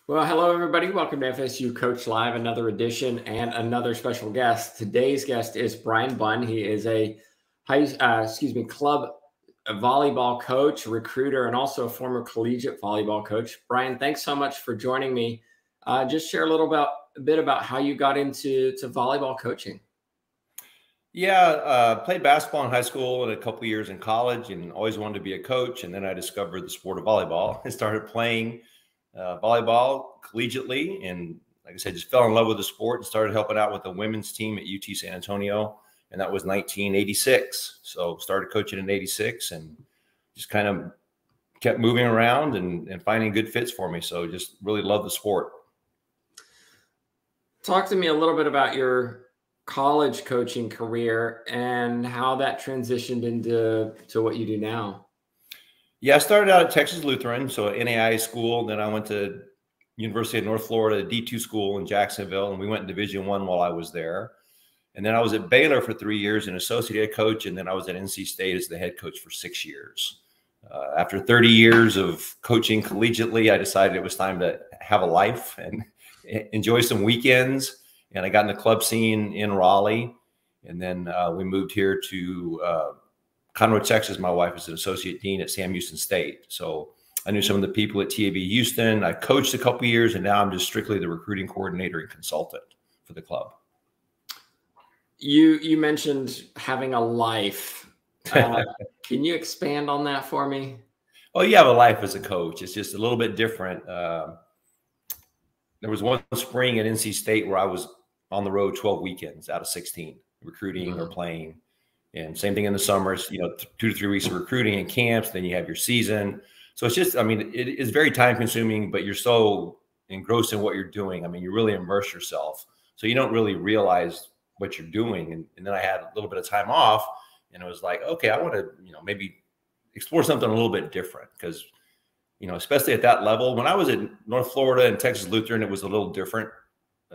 Well, hello everybody. Welcome to FSU Coach Live, another edition and another special guest. Today's guest is Bryan Bunn. He is a club volleyball coach, recruiter, and also a former collegiate volleyball coach. Bryan, thanks so much for joining me. Just share a bit about how you got into volleyball coaching. Yeah, played basketball in high school and a couple years in college, and always wanted to be a coach. And then I discovered the sport of volleyball and started playing volleyball collegiately. And like I said, just fell in love with the sport and started helping out with the women's team at UT San Antonio. And that was 1986. So started coaching in 86 and just kind of kept moving around and finding good fits for me. So just really love the sport. Talk to me a little bit about your college coaching career and how that transitioned into what you do now. Yeah, I started out at Texas Lutheran, so NAIA school. Then I went to University of North Florida, D2 school in Jacksonville, and we went Division I while I was there. And then I was at Baylor for 3 years, an associate head coach, and then I was at NC State as the head coach for 6 years. After 30 years of coaching collegiately, I decided it was time to have a life and enjoy some weekends. And I got in the club scene in Raleigh, and then we moved here to Conroe, Texas. My wife is an associate dean at Sam Houston State. So I knew some of the people at TAB Houston. I coached a couple years, and now I'm just strictly the recruiting coordinator and consultant for the club. You mentioned having a life. Can you expand on that for me? Well, you have a life as a coach. It's just a little bit different. There was one spring at NC State where I was on the road 12 weekends out of 16, recruiting or playing. And same thing in the summers, 2 to 3 weeks of recruiting and camps. Then you have your season. So it's just, it is very time consuming, but you're so engrossed in what you're doing. You really immerse yourself. So you don't really realize what you're doing. And then I had a little bit of time off, and it was like, okay, I want to, maybe explore something a little bit different. Because, especially at that level, when I was at North Florida and Texas Lutheran, it was a little different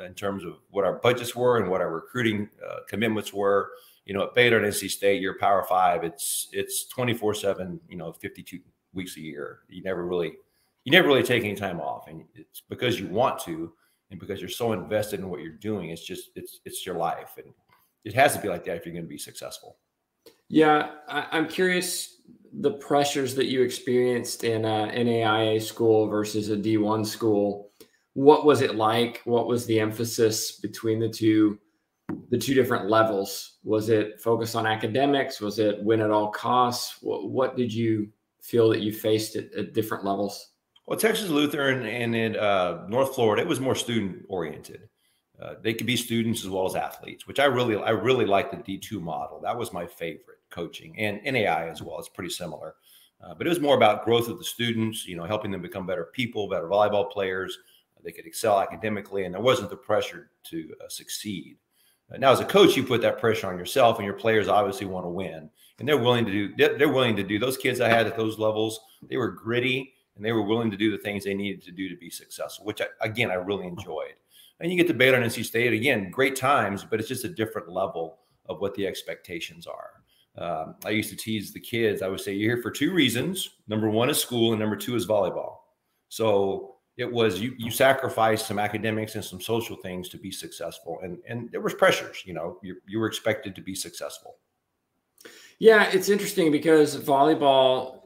in terms of what our budgets were and what our recruiting commitments were. At Baylor and NC State, you're Power 5. It's 24/7, 52 weeks a year. You never really take any time off, and it's because you want to, and because you're so invested in what you're doing. It's your life, and it has to be like that if you're going to be successful. Yeah, I'm curious the pressures that you experienced in an NAIA school versus a D1 school. What was it like? What was the emphasis between the two different levels? Was it focused on academics? Was it win at all costs? What did you feel that you faced at different levels? Well, Texas Lutheran and in North Florida, it was more student oriented. They could be students as well as athletes, which I really like the D2 model. That was my favorite coaching, and NAI as well. It's pretty similar, but it was more about growth of the students, helping them become better people, better volleyball players. They could excel academically, and there wasn't the pressure to succeed. Now, as a coach, you put that pressure on yourself, and your players obviously want to win, and they're willing to do. Those kids I had at those levels, they were gritty, and they were willing to do the things they needed to do to be successful, which I really enjoyed. And you get to Baylor and NC State, again, great times, but it's just a different level of what the expectations are. I used to tease the kids. I would say, you're here for 2 reasons. Number 1 is school, and number 2 is volleyball. So it was you sacrificed some academics and some social things to be successful, and there was pressures. You were expected to be successful. Yeah, it's interesting because volleyball,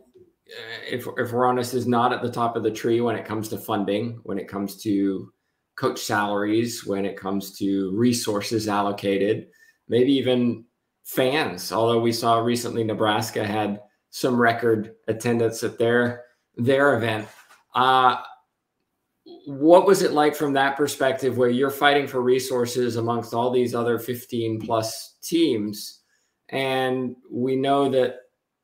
if we're honest, is not at the top of the tree when it comes to funding, when it comes to coach salaries, when it comes to resources allocated, maybe even fans. Although we saw recently Nebraska had some record attendance at their event. What was it like from that perspective, where you're fighting for resources amongst all these other 15 plus teams? And we know that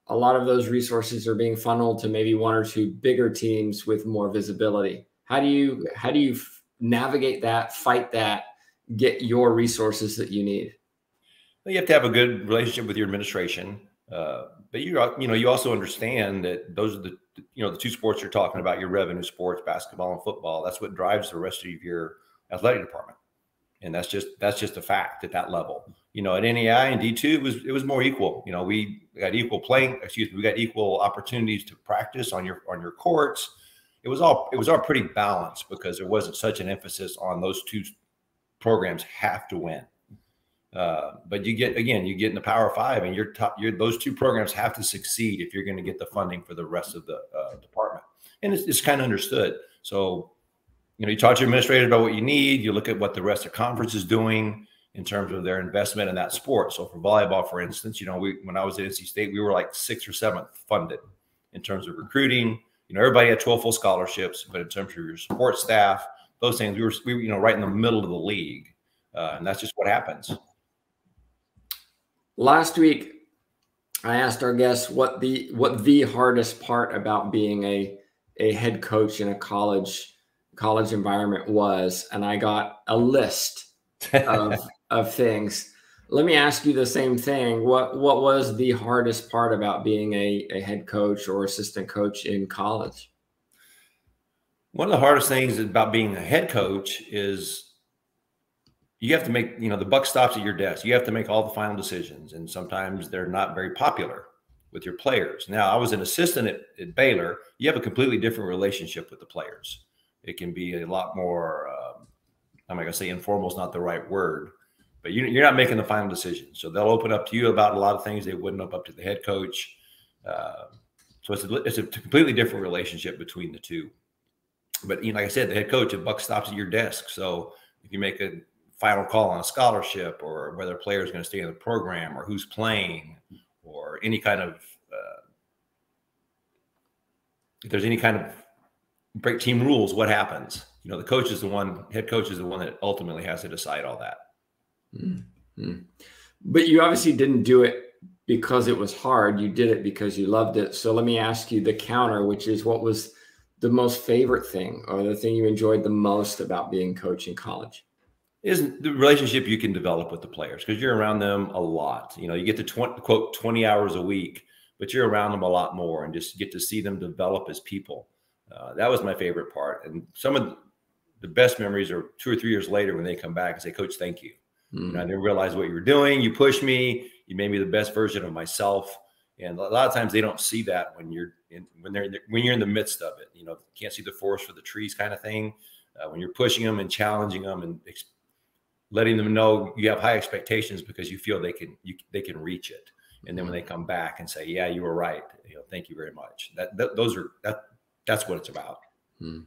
a lot of those resources are being funneled to maybe 1 or 2 bigger teams with more visibility. How do you navigate that, fight that, get your resources that you need? You have to have a good relationship with your administration, but you also understand that those are the 2 sports you're talking about, your revenue sports, basketball and football. That's what drives the rest of your athletic department, and that's just a fact at that level. At NAI and D2, it was more equal. We got equal opportunities to practice on your courts. it was all pretty balanced because there wasn't such an emphasis on those two programs have to win. But you get in the Power Five, and those two programs have to succeed if you're going to get the funding for the rest of the department. And it's kind of understood. So, you talk to your administrator about what you need. You look at what the rest of the conference is doing in terms of their investment in that sport. So for volleyball, for instance, when I was at NC State, we were like 6th or 7th funded in terms of recruiting. Everybody had 12 full scholarships, but in terms of your support staff, those things, we were right in the middle of the league. And that's just what happens. Last week, I asked our guests what the hardest part about being a head coach in a college environment was, and I got a list of things. Let me ask you the same thing. What was the hardest part about being a head coach or assistant coach in college? One of the hardest things about being a head coach is you have to make, the buck stops at your desk. You have to make all the final decisions. And sometimes they're not very popular with your players. Now, I was an assistant at Baylor. You have a completely different relationship with the players. It can be a lot more, I'm not going to say informal is not the right word, but you're not making the final decision. So they'll open up to you about a lot of things they wouldn't open up to the head coach. So it's a completely different relationship between the two. But, like I said, the head coach, a buck stops at your desk. So if you make a final call on a scholarship or whether a player is going to stay in the program or who's playing or any kind of if there's any kind of break team rules, what happens? The head coach is the one that ultimately has to decide all that. Mm-hmm. But you obviously didn't do it because it was hard. You did it because you loved it. So let me ask you the counter, which is what was the most favorite thing or the thing you enjoyed the most about being coach in college? Is the relationship you can develop with the players because you're around them a lot. You get to 20 hours a week, but you're around them a lot more and just get to see them develop as people. That was my favorite part. And some of the best memories are 2 or 3 years later when they come back and say, Coach, thank you. Mm-hmm. I didn't realize what you were doing. You pushed me. You made me the best version of myself. And a lot of times they don't see that when you're in the midst of it. You can't see the forest for the trees kind of thing. When you're pushing them and challenging them and letting them know you have high expectations because you feel they can reach it. And then when they come back and say, yeah, you were right. Thank you very much. That's what it's about. Hmm.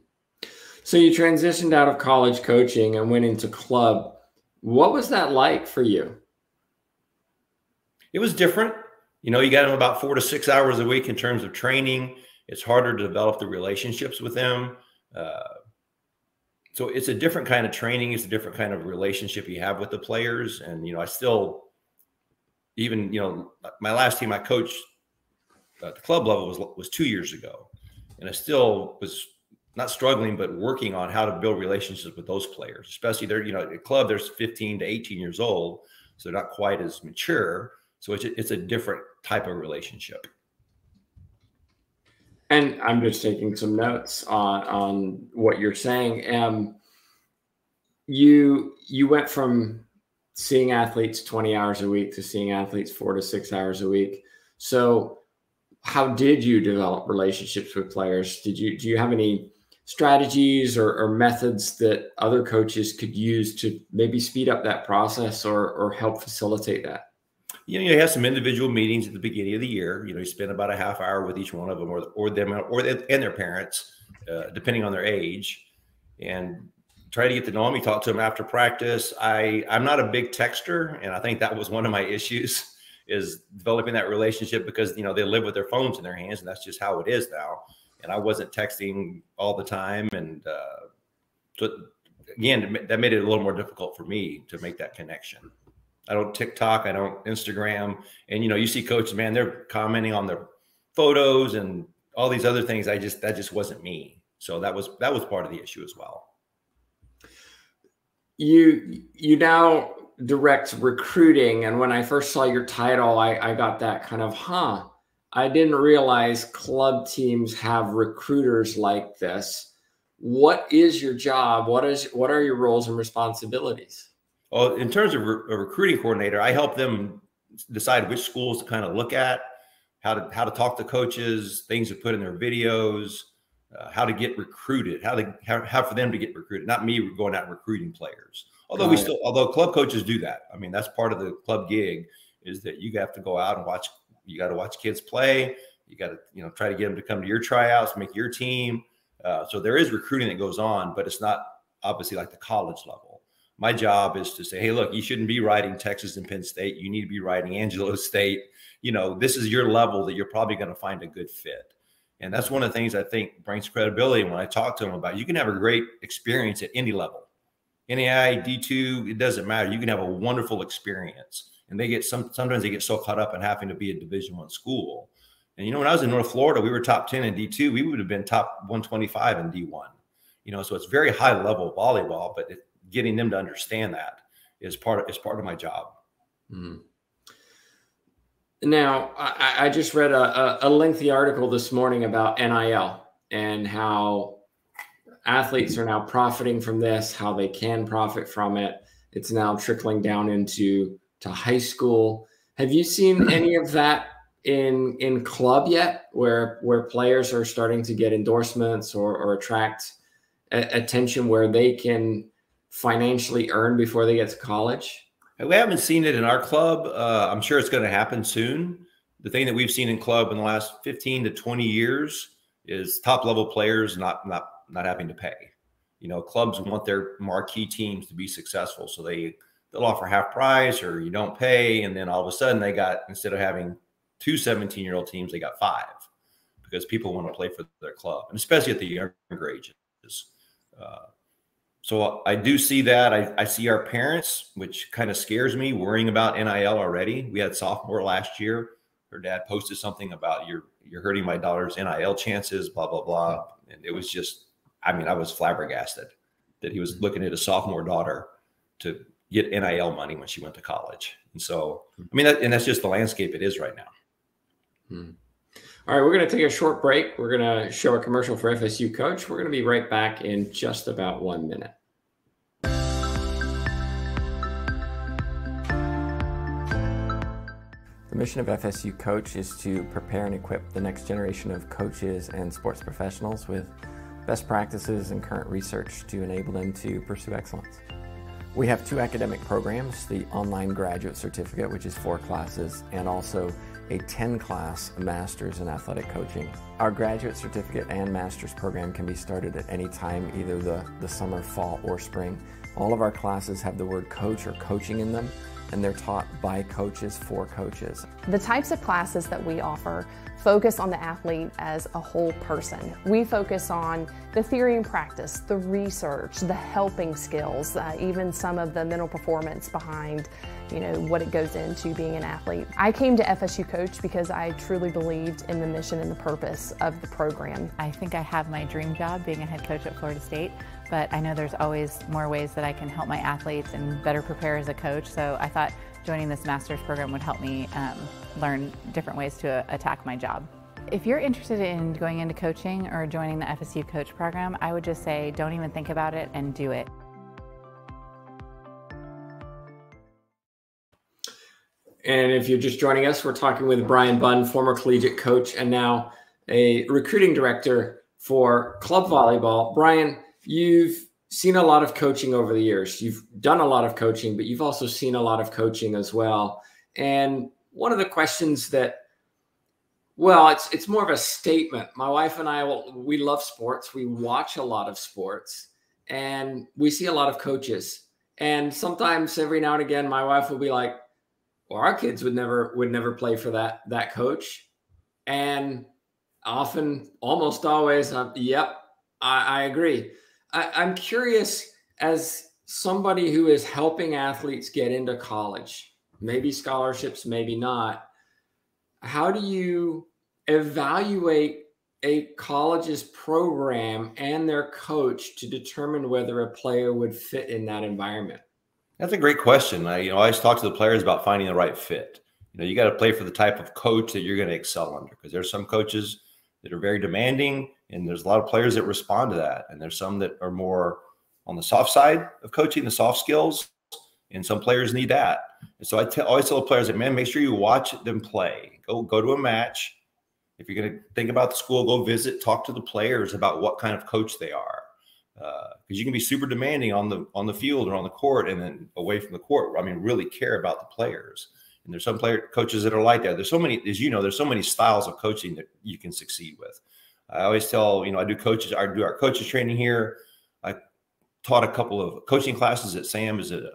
So you transitioned out of college coaching and went into club. What was that like for you? It was different. You got them about 4 to 6 hours a week in terms of training. It's harder to develop the relationships with them. So it's a different kind of training. It's a different kind of relationship you have with the players. And, I still, even, my last team I coached at the club level was 2 years ago. And I still was not struggling, but working on how to build relationships with those players, especially they're, at club, there's 15 to 18 years old. So they're not quite as mature. So it's a different type of relationship. And I'm just taking some notes on what you're saying. You went from seeing athletes 20 hours a week to seeing athletes 4 to 6 hours a week. So how did you develop relationships with players? Do you have any strategies or methods that other coaches could use to maybe speed up that process or help facilitate that? You have some individual meetings at the beginning of the year. You spend about a half hour with each one of them or their parents, depending on their age, and try to get to know them. You talk to them after practice. I'm not a big texter, and I think that was one of my issues is developing that relationship because, they live with their phones in their hands, and that's just how it is now. And I wasn't texting all the time. And so again, that made it a little more difficult for me to make that connection. I don't TikTok, I don't Instagram. And, you see coaches, man, they're commenting on their photos and all these other things. That just wasn't me. So that was part of the issue as well. You now direct recruiting. And when I first saw your title, I got that kind of, I didn't realize club teams have recruiters like this. What is your job? What are your roles and responsibilities? Well, in terms of a recruiting coordinator, I help them decide which schools to kind of look at, how to talk to coaches, things to put in their videos, how to get recruited, how for them to get recruited, not me going out and recruiting players. Although although club coaches do that. I mean, that's part of the club gig, is that you have to go out and watch. You got to watch kids play. You got to, try to get them to come to your tryouts, make your team. So there is recruiting that goes on, but it's not obviously like the college level. My job is to say, hey, look, you shouldn't be riding Texas and Penn State. You need to be riding Angelo State. This is your level that you're probably going to find a good fit. And that's one of the things I think brings credibility when I talk to them about. You can have a great experience at any level. NAI, D2, it doesn't matter. You can have a wonderful experience. And they get sometimes they get so caught up in having to be a Division I school. And when I was in North Florida, we were top 10 in D2. We would have been top 125 in D1. So it's very high level volleyball, but getting them to understand that is part of my job. Mm. Now, I just read a lengthy article this morning about NIL and how athletes are now profiting from this, how they can profit from it. It's now trickling down into high school. Have you seen any of that in club yet, where players are starting to get endorsements or attract attention where they can financially earn before they get to college? We haven't seen it in our club. I'm sure it's going to happen soon. The thing that we've seen in club in the last 15 to 20 years is top level players not having to pay. Clubs want their marquee teams to be successful, so they'll offer half price or you don't pay, and then all of a sudden they got, instead of having 2 17-year-old teams, they got 5, because people want to play for their club, and especially at the younger ages. So I do see that. I see our parents, which kind of scares me, worrying about NIL already. We had sophomore last year. Her dad posted something about you're hurting my daughter's NIL chances, blah, blah, blah. And it was just, I was flabbergasted that he was looking at a sophomore daughter to get NIL money when she went to college. And so, that's just the landscape it is right now. Hmm. All right, we're going to take a short break. We're going to show a commercial for FSU Coach. We're going to be right back in just about 1 minute. The mission of FSU Coach is to prepare and equip the next generation of coaches and sports professionals with best practices and current research to enable them to pursue excellence. We have 2 academic programs, the online graduate certificate, which is 4 classes, and also a 10-class master's in athletic coaching. Our graduate certificate and master's program can be started at any time, either the summer, fall, or spring. All of our classes have the word coach or coaching in them, and they're taught by coaches for coaches. The types of classes that we offer focus on the athlete as a whole person. We focus on the theory and practice, the research, the helping skills, even some of the mental performance behind what it goes into being an athlete. I came to FSU Coach because I truly believed in the mission and the purpose of the program. I think I have my dream job being a head coach at Florida State, but I know there's always more ways that I can help my athletes and better prepare as a coach. So I thought joining this master's program would help me learn different ways to attack my job. If you're interested in going into coaching or joining the FSU Coach program, I would just say don't even think about it and do it. And if you're just joining us, we're talking with Bryan Bunn, former collegiate coach and now a recruiting director for club volleyball. Bryan, you've seen a lot of coaching over the years. You've done a lot of coaching, but you've also seen a lot of coaching as well. And one of the questions that, it's more of a statement. My wife and I, we love sports. We watch a lot of sports and we see a lot of coaches. And sometimes every now and again, my wife will be like, well, our kids would never play for that coach. And often, almost always, yep, I agree. I'm curious, as somebody who is helping athletes get into college, maybe scholarships, maybe not, how do you evaluate a college's program and their coach to determine whether a player would fit in that environment? That's a great question. I always talk to the players about finding the right fit. You got to play for the type of coach that you're going to excel under, because there's some coaches that are very demanding, and there's a lot of players that respond to that. And there's some that are more on the soft side of coaching, the soft skills, and some players need that. And so I always tell the players that, man, make sure you watch them play. Go to a match, If you're going to think about the school, go visit, talk to the players about what kind of coach they are. Because you can be super demanding on the field or on the court, and then away from the court, I mean, really care about the players. And there's some coaches that are like that. There's so many, as you know, there's so many styles of coaching that you can succeed with. I always tell, I do our coaches training here. I taught a couple of coaching classes at Sam as an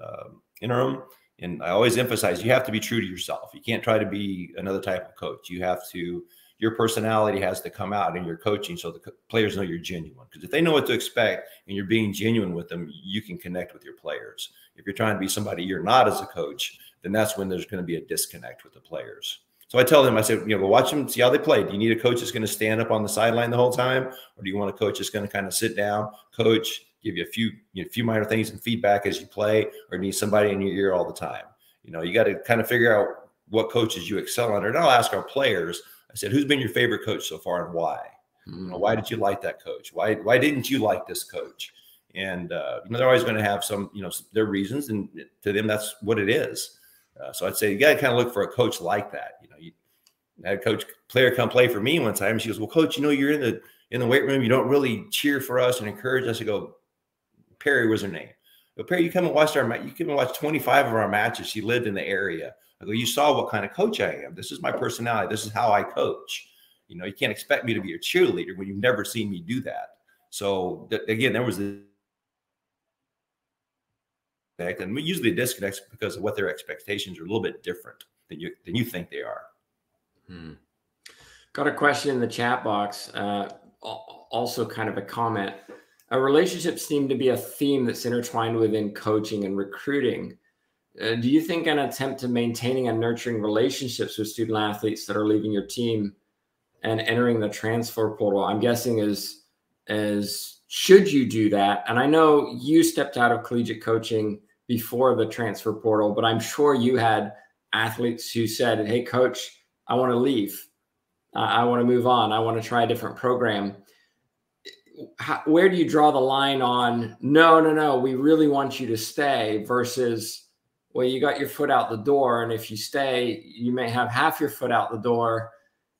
interim. And I always emphasize, you have to be true to yourself. You can't try to be another type of coach. You have to, your personality has to come out in your coaching so the players know you're genuine. Because if they know what to expect and you're being genuine with them, you can connect with your players. If you're trying to be somebody you're not as a coach, then that's when there's going to be a disconnect with the players. So I tell them, I said, go watch them, see how they play. Do you need a coach that's going to stand up on the sideline the whole time? Or do you want a coach that's going to kind of sit down, coach, give you a few minor things and feedback as you play, or need somebody in your ear all the time? You got to kind of figure out what coaches you excel under. And I'll ask our players, I said, who's been your favorite coach so far and why? Why did you like that coach? Why didn't you like this coach? And, they're always going to have some, their reasons, and to them, that's what it is. So I'd say you got to kind of look for a coach like that. I had a player come play for me one time, and she goes, well, coach, you're in the weight room. You don't really cheer for us and encourage us. I go, Perry was her name. I go, Perry, you come and watch 25 of our matches. She lived in the area. I go, you saw what kind of coach I am. This is my personality. This is how I coach. You can't expect me to be a cheerleader when you've never seen me do that. So again, there was the disconnect, and usually the disconnect because of what their expectations are a little bit different than you think they are. Got a question in the chat box. Also kind of a comment. Relationships seem to be a theme that's intertwined within coaching and recruiting. Do you think an attempt to maintaining and nurturing relationships with student athletes that are leaving your team and entering the transfer portal, I'm guessing is should you do that? And I know you stepped out of collegiate coaching before the transfer portal, but I'm sure you had athletes who said, hey, coach, I want to leave. I want to move on. I want to try a different program. Where do you draw the line on, no, we really want you to stay versus, well, you got your foot out the door, and if you stay, you may have half your foot out the door,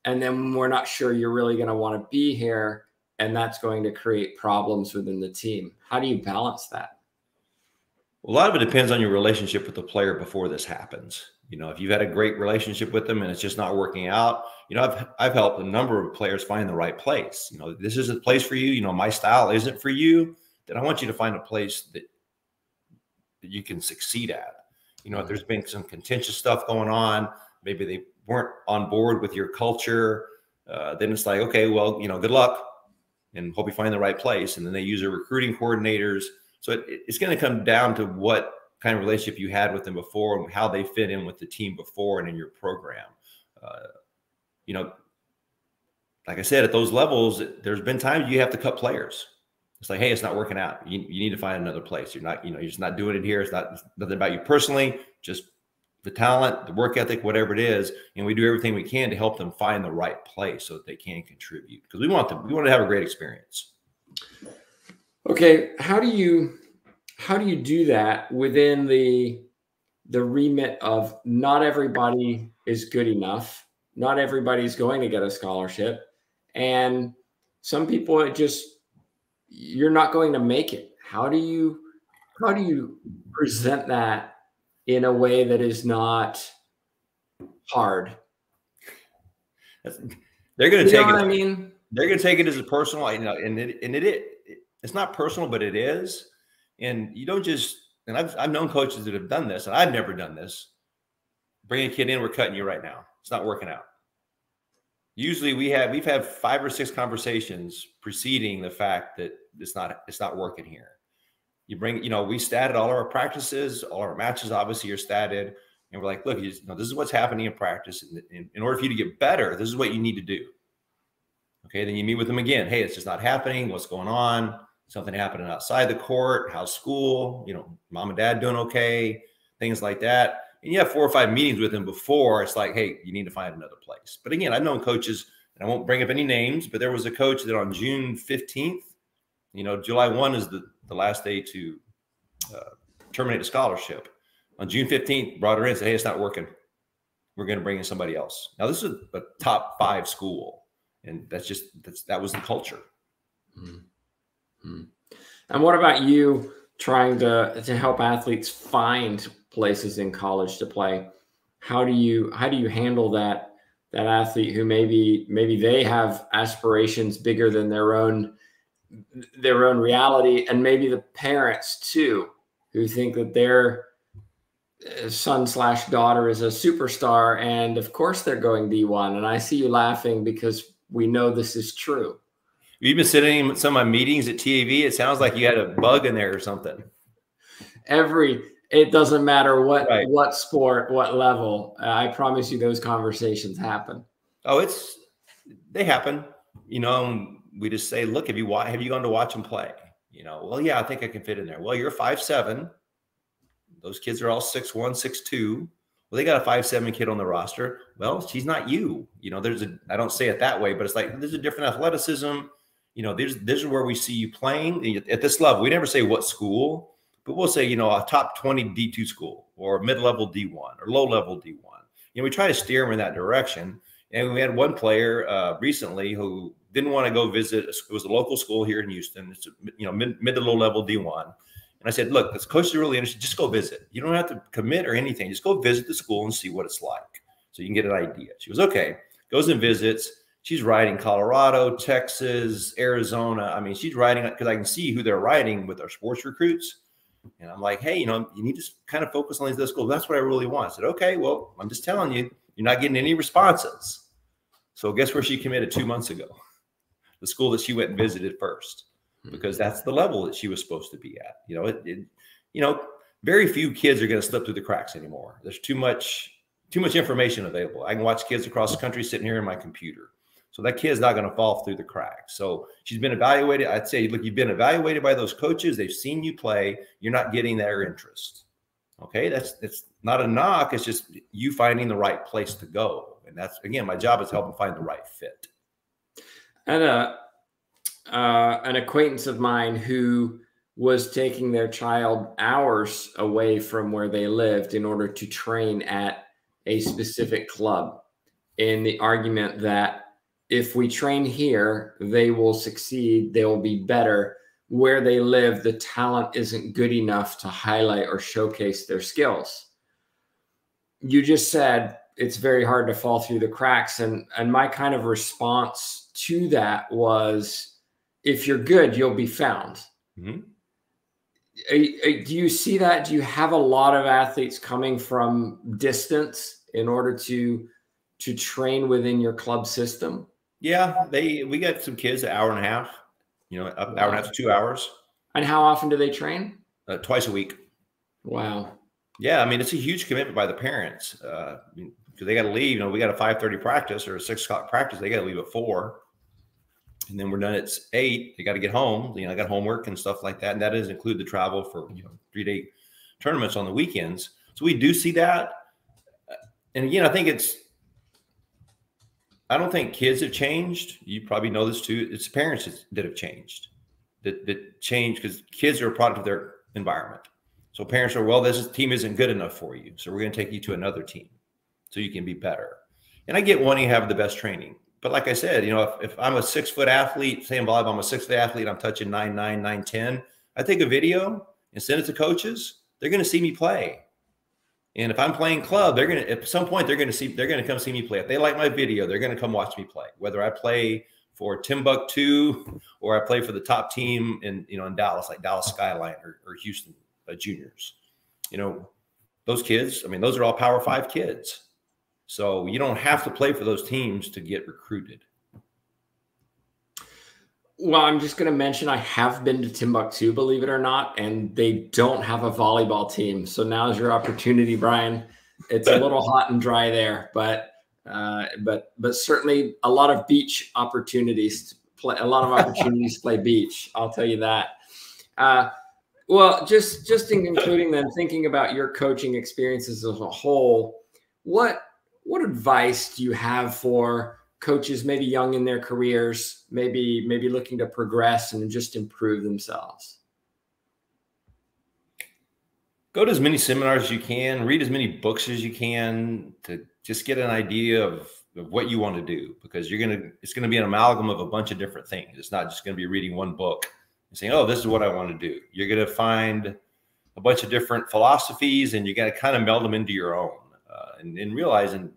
and then we're not sure you're really going to want to be here, and that's going to create problems within the team. How do you balance that? Well, a lot of it depends on your relationship with the player before this happens. If you've had a great relationship with them and it's just not working out, I've helped a number of players find the right place. This is a place for you. My style isn't for you. Then I want you to find a place that you can succeed at. If there's been some contentious stuff going on, maybe they weren't on board with your culture, then it's like, okay, well, good luck and hope you find the right place. And then they use their recruiting coordinators. So it's going to come down to what kind of relationship you had with them before and how they fit in with the team before and in your program. Like I said, at those levels, there's been times you have to cut players. It's like, hey, it's not working out. You need to find another place. You're not, you're just not doing it here. It's nothing about you personally, just the talent, the work ethic, whatever it is. And we do everything we can to help them find the right place so that they can contribute, because we want to have a great experience. Okay. How do you do that within the remit of not everybody is good enough? Not everybody's going to get a scholarship. And some people, you're not going to make it. How do you present that in a way that is not hard? They're going to take it. I mean, they're going to take it as a personal, it's not personal, but it is. And you don't just, and I've known coaches that have done this, and I've never done this. Bring a kid in, we're cutting you right now. It's not working out. Usually we've had 5 or 6 conversations preceding the fact that it's not working here. You bring, we statted all our practices, all our matches obviously are statted. And we're like, look, this is what's happening in practice. In order for you to get better, this is what you need to do. Okay. Then you meet with them again. Hey, it's just not happening. What's going on? Something happening outside the court, how's school, mom and dad doing okay, things like that. And you have 4 or 5 meetings with them before it's like, hey, you need to find another place. But again, I've known coaches, and I won't bring up any names, but there was a coach that on June 15th, July 1 is the last day to terminate a scholarship. On June 15th, brought her in and said, hey, it's not working. We're going to bring in somebody else. Now, this is a top 5 school. And that was the culture. Mm-hmm. And what about you trying to help athletes find places in college to play? How do you handle that athlete who maybe they have aspirations bigger than their own reality, and maybe the parents too, who think that their son/daughter is a superstar, and of course they're going D1. And I see you laughing because we know this is true. You've been sitting in some of my meetings at TAV. It sounds like you had a bug in there or something. It doesn't matter what sport, what level. I promise you those conversations happen. Oh, they happen. You know, we just say, look, have you gone to watch them play? You know, well, yeah, I think I can fit in there. Well, you're 5'7". Those kids are all 6'1", 6'2". Well, they got a 5'7" kid on the roster. Well, she's not you. You know, I don't say it that way, but it's like there's a different athleticism. You know, this is where we see you playing at this level. We never say what school, but we'll say, you know, a top 20 D2 school or mid-level D1 or low-level D1. You know, we try to steer them in that direction. And we had one player recently who didn't want to go visit. It was a local school here in Houston. It's mid to low-level D1. And I said, look, this coach is really interested. Just go visit. You don't have to commit or anything. Just go visit the school and see what it's like so you can get an idea. She was okay. Goes and visits. She's riding Colorado, Texas, Arizona. I mean, she's riding because I can see who they're riding with our sports recruits. And I'm like, hey, you know, you need to kind of focus on these schools. That's what I really want. I said, okay, well, I'm just telling you, you're not getting any responses. So guess where she committed 2 months ago? The school that she went and visited first, because that's the level that she was supposed to be at. You know, very few kids are going to slip through the cracks anymore. There's too much information available. I can watch kids across the country sitting here in my computer. So that kid's not going to fall through the cracks. So she's been evaluated. I'd say, look, you've been evaluated by those coaches. They've seen you play. You're not getting their interest. Okay, that's not a knock. It's just you finding the right place to go. And that's, again, my job is helping find the right fit. And an acquaintance of mine who was taking their child hours away from where they lived in order to train at a specific club, in the argument that if we train here, they will succeed, they will be better. Where they live, the talent isn't good enough to highlight or showcase their skills. You just said it's very hard to fall through the cracks. And my kind of response to that was, if you're good, you'll be found. Mm-hmm. Do you see that? Do you have a lot of athletes coming from distance in order to train within your club system? Yeah, we got some kids an hour and a half, an hour and a half to 2 hours. And how often do they train? Twice a week. Wow. Yeah, I mean, it's a huge commitment by the parents because they got to leave. We got a 5:30 practice or a 6 o'clock practice. They got to leave at 4. And then we're done at 8. They got to get home. I got homework and stuff like that. And that doesn't include the travel for 3-day tournaments on the weekends. So we do see that. And again, I don't think kids have changed. You probably know this too. It's parents that have changed, that change, because kids are a product of their environment. So parents are, well, this team isn't good enough for you, so we're going to take you to another team so you can be better. And I get wanting to have the best training. But like I said, if I'm a 6-foot athlete, say in volleyball, I'm a 6-foot athlete, I'm touching 9'9", 9'10", I take a video and send it to coaches. They're going to see me play. And if I'm playing club, at some point they're going to come see me play. If they like my video, they're going to come watch me play. Whether I play for Timbuktu or I play for the top team in Dallas, like Dallas Skyline or Houston Juniors. Those kids, those are all Power 5 kids. So you don't have to play for those teams to get recruited. Well, I'm just going to mention I have been to Timbuktu, believe it or not, and they don't have a volleyball team. So now's your opportunity, Bryan. It's a little hot and dry there, but certainly a lot of beach opportunities to play. A lot of opportunities to play beach. I'll tell you that. Well, just in concluding, then, thinking about your coaching experiences as a whole, what advice do you have for coaches maybe young in their careers, maybe looking to progress and just improve themselves? Go to as many seminars as you can, read as many books as you can to just get an idea of what you want to do, because it's going to be an amalgam of a bunch of different things. It's not just going to be reading one book and saying, oh, this is what I want to do. You're going to find a bunch of different philosophies, and you got to kind of meld them into your own. And realizing,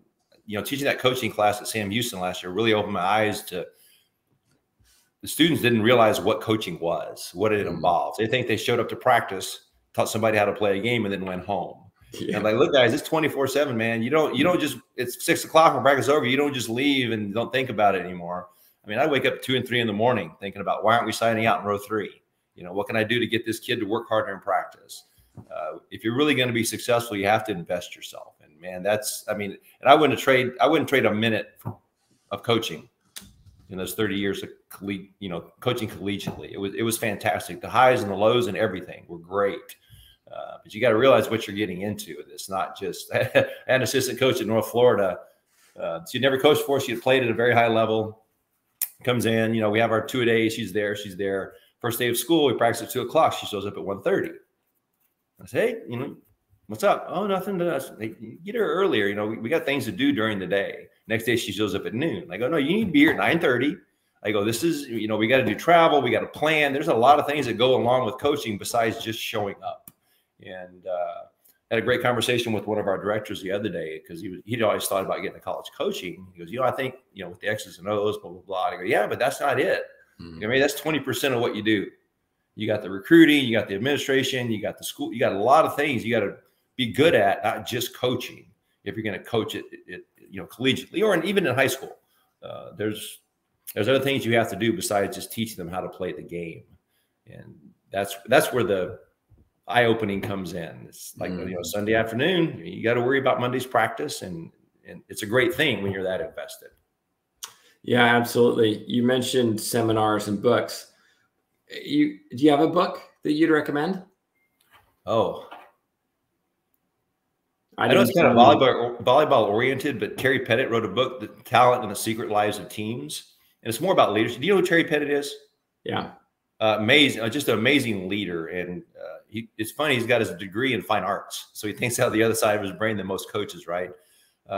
teaching that coaching class at Sam Houston last year really opened my eyes to the students didn't realize what coaching was, what it involves. They think they showed up to practice, taught somebody how to play a game, and then went home. Yeah. And like, look, guys, it's 24/7, man. You don't just, it's 6 o'clock when practice is over. You don't just leave and don't think about it anymore. I mean, I wake up 2 and 3 in the morning thinking about, why aren't we signing out in row 3? What can I do to get this kid to work harder in practice? If you're really going to be successful, you have to invest yourself. And man, and I wouldn't trade a minute of coaching in those 30 years of coaching collegiately. It was fantastic. The highs and the lows and everything were great. But you got to realize what you're getting into. It's not just an assistant coach in North Florida. She never coached before. She had played at a very high level. Comes in, we have our 2-a-day. She's there. First day of school, we practice at 2 o'clock. She shows up at 1:30. I say, hey, what's up? Oh, nothing. Get her earlier. We got things to do during the day. Next day, she shows up at noon. I go, no, you need to be here at 9:30. I go, this is, we got to do travel. We got to plan. There's a lot of things that go along with coaching besides just showing up. And had a great conversation with one of our directors the other day, because he'd always thought about getting to college coaching. He goes, I think, with the X's and O's, blah, blah, blah. I go, yeah, but that's not it. That's 20% of what you do. You got the recruiting, you got the administration, you got the school, you got a lot of things you got to be good at, not just coaching. If you're going to coach it, collegiately or even in high school, there's other things you have to do besides just teaching them how to play the game. And that's where the eye-opening comes in. It's like, Sunday afternoon, you got to worry about Monday's practice, and it's a great thing when you're that invested. Yeah, absolutely. You mentioned seminars and books. Do you have a book that you'd recommend? Oh, I know it's kind of volleyball oriented, but Terry Pettit wrote a book, The Talent and the Secret Lives of Teams. And it's more about leadership. Do you know who Terry Pettit is? Yeah. Amazing, just an amazing leader. And it's funny, he's got his degree in fine arts. So he thinks out the other side of his brain than most coaches, right?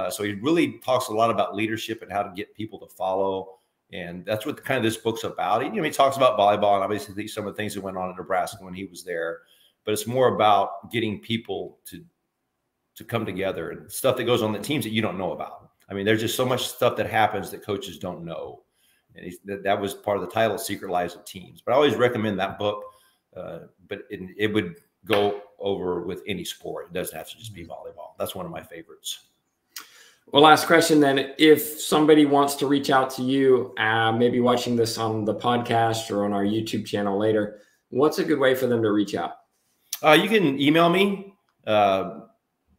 So he really talks a lot about leadership and how to get people to follow. And that's what kind of this book's about. He talks about volleyball and obviously some of the things that went on in Nebraska when he was there. But it's more about getting people to come together and stuff that goes on the teams that you don't know about. I mean, there's just so much stuff that happens that coaches don't know. And that was part of the title, Secret Lives of Teams. But I always recommend that book. But it would go over with any sport. It doesn't have to just be volleyball. That's one of my favorites. Well, last question then. If somebody wants to reach out to you, maybe watching this on the podcast or on our YouTube channel later, what's a good way for them to reach out? You can email me.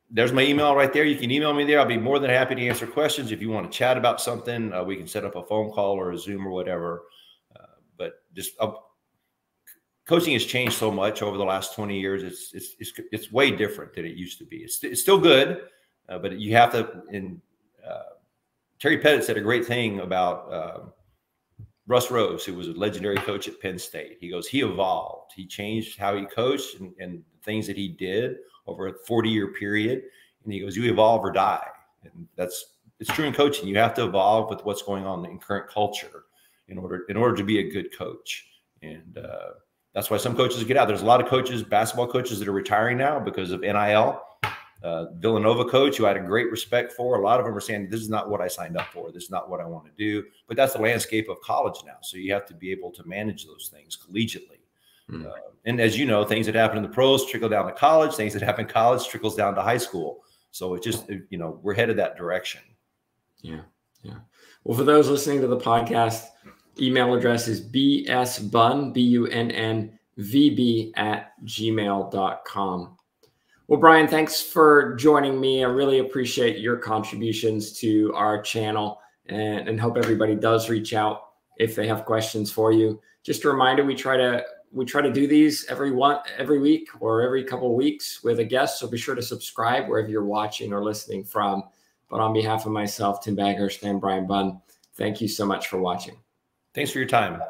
There's my email right there. You can email me there. I'll be more than happy to answer questions. If you want to chat about something, we can set up a phone call or a Zoom or whatever. But just coaching has changed so much over the last 20 years. It's way different than it used to be. It's still good, but you have to. Terry Pettit said a great thing about Russ Rose, who was a legendary coach at Penn State. He goes, he evolved. He changed how he coached and things that he did over a 40-year period. And he goes, you evolve or die. And it's true in coaching. You have to evolve with what's going on in current culture in order to be a good coach. And that's why some coaches get out. There's a lot of coaches, basketball coaches, that are retiring now because of NIL. Villanova coach, who I had a great respect for, a lot of them are saying, this is not what I signed up for. This is not what I want to do. But that's the landscape of college now. So you have to be able to manage those things collegiately. And as you know, things that happen in the pros trickle down to college. Things that happen in college trickles down to high school. So it just, we're headed that direction. Yeah. Yeah. Well, for those listening to the podcast, email address is bsbunn, bunnvb@gmail.com. Well, Bryan, thanks for joining me. I really appreciate your contributions to our channel, and hope everybody does reach out if they have questions for you. Just a reminder, we try to do these every week or every couple of weeks with a guest. So be sure to subscribe wherever you're watching or listening from. But on behalf of myself, Tim Baghurst, and Bryan Bunn, thank you so much for watching. Thanks for your time.